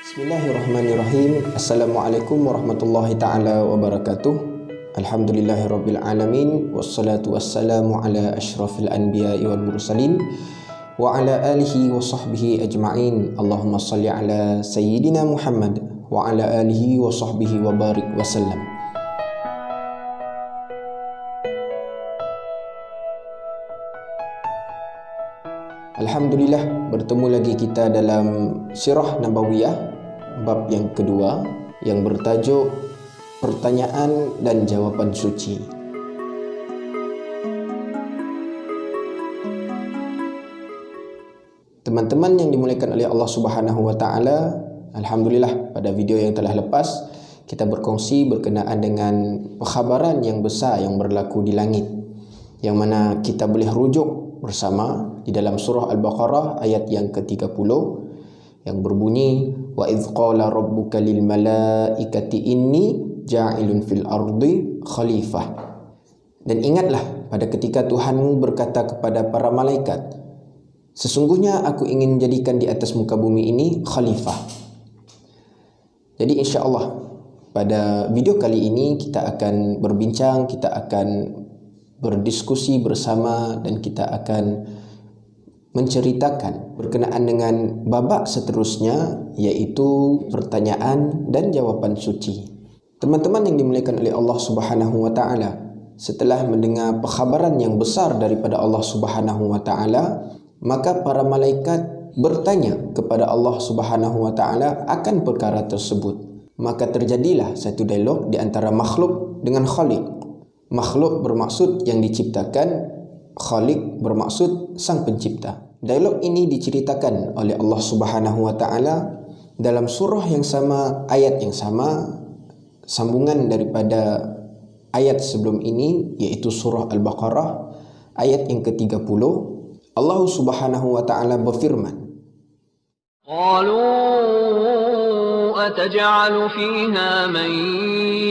Bismillahirrahmanirrahim. Assalamualaikum warahmatullahi ta'ala wabarakatuh. Alhamdulillahirabbil alamin, wassalatu wassalamu ala asyrafil anbiya'i wal mursalin wa ala alihi wa sahbihi ajma'in. Allahumma salli ala sayyidina Muhammad wa ala alihi wa sahbihi wa barik wa sallam. Alhamdulillah, bertemu lagi kita dalam Sirah Nabawiyah bab yang kedua yang bertajuk Pertanyaan dan Jawapan Suci. Teman-teman yang dimuliakan oleh Allah Subhanahu wa taala, alhamdulillah pada video yang telah lepas kita berkongsi berkenaan dengan pengkhabaran yang besar yang berlaku di langit, yang mana kita boleh rujuk bersama di dalam surah Al-Baqarah ayat yang ke-30 yang berbunyi wa idz qala rabbuka lil malaikati inni ja'ilun fil ardi khalifah. Dan ingatlah pada ketika Tuhanmu berkata kepada para malaikat, sesungguhnya aku ingin menjadikan di atas muka bumi ini khalifah. Jadi insya-Allah pada video kali ini kita akan berbincang, kita akan berdiskusi bersama dan kita akan menceritakan berkenaan dengan babak seterusnya, yaitu pertanyaan dan jawapan suci. Teman-teman yang dimuliakan oleh Allah Subhanahu wa taala, setelah mendengar pengkhabaran yang besar daripada Allah Subhanahu wa taala, maka para malaikat bertanya kepada Allah Subhanahu wa taala akan perkara tersebut. Maka terjadilah satu dialog di antara makhluk dengan Khaliq. Makhluk bermaksud yang diciptakan, Khaliq bermaksud sang pencipta. Dialog ini diceritakan oleh Allah Subhanahu wa taala dalam surah yang sama, ayat yang sama, sambungan daripada ayat sebelum ini, yaitu surah Al-Baqarah ayat yang ke-30. Allah Subhanahu wa taala berfirman, أتجعل فيها من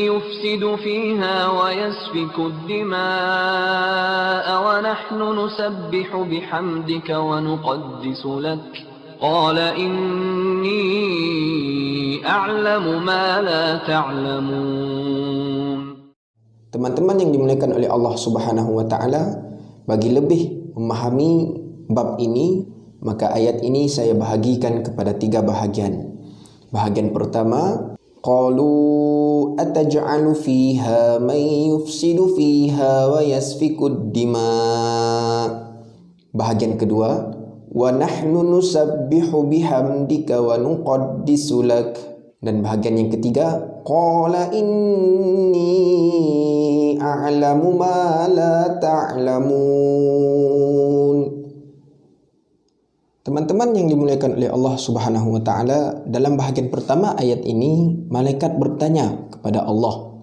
يفسد فيها ويسفك الدماء ونحن نسبح بحمدك ونقدس لك قال إني أعلم ما لا تعلمون. Teman-teman yang dimuliakan oleh Allah Subhanahu wa taala, bagi lebih memahami bab ini, maka ayat ini saya bahagikan kepada 3 bahagian. Bahagian pertama, qalu ataj'alu fiha man yufsidu fiha wa yasfikud dima. Bahagian kedua, wa nahnu nusabbihu bihamdika wa nuqaddisu lak. Dan bahagian yang ketiga, qala inni a'lamu ma la ta'lamun. Teman-teman yang dimuliakan oleh Allah Subhanahu wa taala, dalam bahagian pertama ayat ini malaikat bertanya kepada Allah,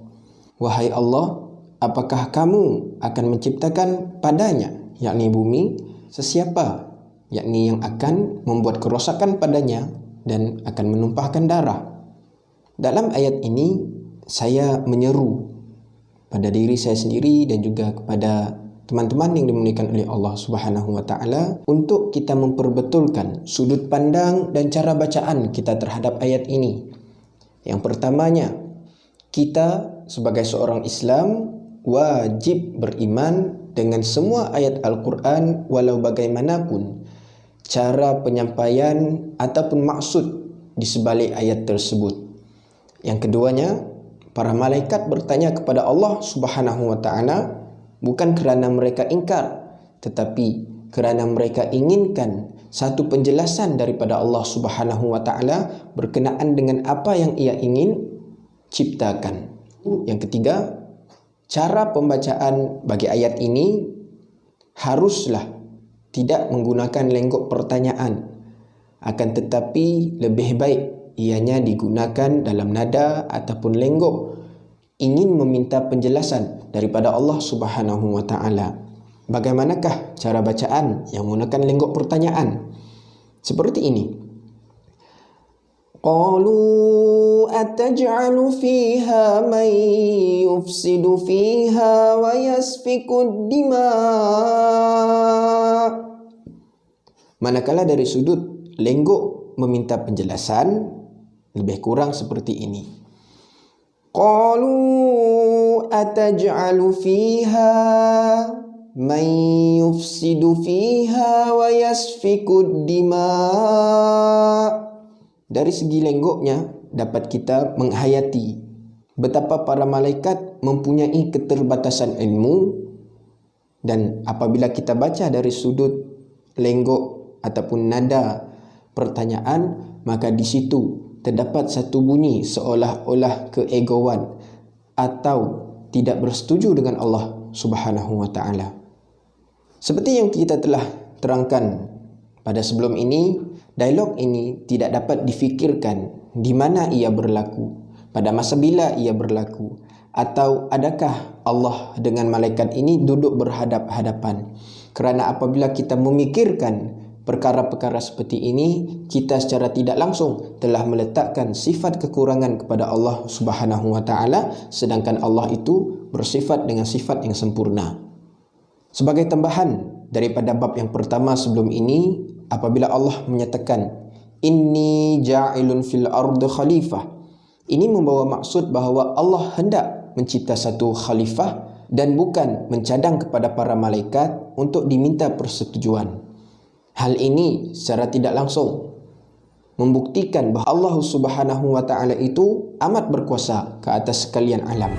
wahai Allah, apakah kamu akan menciptakan padanya, yakni bumi, sesiapa, yakni yang akan membuat kerosakan padanya dan akan menumpahkan darah? Dalam ayat ini saya menyeru pada diri saya sendiri dan juga kepada teman-teman yang dimuliakan oleh Allah Subhanahu wa taala untuk kita memperbetulkan sudut pandang dan cara bacaan kita terhadap ayat ini. Yang pertamanya, kita sebagai seorang Islam wajib beriman dengan semua ayat Al-Quran walau bagaimanapun cara penyampaian ataupun maksud di sebalik ayat tersebut. Yang keduanya, para malaikat bertanya kepada Allah Subhanahu wa taala bukan kerana mereka ingkar, tetapi kerana mereka inginkan satu penjelasan daripada Allah Subhanahu wa taala berkenaan dengan apa yang ia ingin ciptakan. Yang ketiga, cara pembacaan bagi ayat ini haruslah tidak menggunakan lenggok pertanyaan, akan tetapi lebih baik ianya digunakan dalam nada ataupun lenggok ingin meminta penjelasan daripada Allah Subhanahu wa taala. Bagaimanakah cara bacaan yang menggunakan lenggok pertanyaan? Seperti ini. Qalu ataj'alu fiha man yufsidu fiha wa yasfikud dima. Manakala dari sudut lenggok meminta penjelasan, Lebih kurang seperti ini. Qalu ataj'alu fiha man yufsidu fiha wa yasfikud dima'. Dari segi lenggoknya dapat kita menghayati betapa para malaikat mempunyai keterbatasan ilmu, dan apabila kita baca dari sudut lenggok ataupun nada pertanyaan, maka di situ terdapat satu bunyi seolah-olah keegoan atau tidak bersetuju dengan Allah Subhanahu wa taala. Seperti yang kita telah terangkan pada sebelum ini, dialog ini tidak dapat difikirkan di mana ia berlaku, pada masa bila ia berlaku, atau adakah Allah dengan malaikat ini duduk berhadap-hadapan. Kerana apabila kita memikirkan perkara-perkara seperti ini, kita secara tidak langsung telah meletakkan sifat kekurangan kepada Allah Subhanahu wa taala, sedangkan Allah itu bersifat dengan sifat yang sempurna. Sebagai tambahan daripada bab yang pertama sebelum ini, apabila Allah menyatakan inni ja'ilun fil ardi khalifah, ini membawa maksud bahawa Allah hendak mencipta satu khalifah dan bukan mencadang kepada para malaikat untuk diminta persetujuan. Hal ini secara tidak langsung membuktikan bahawa Allah Subhanahu wa taala itu amat berkuasa ke atas sekalian alam.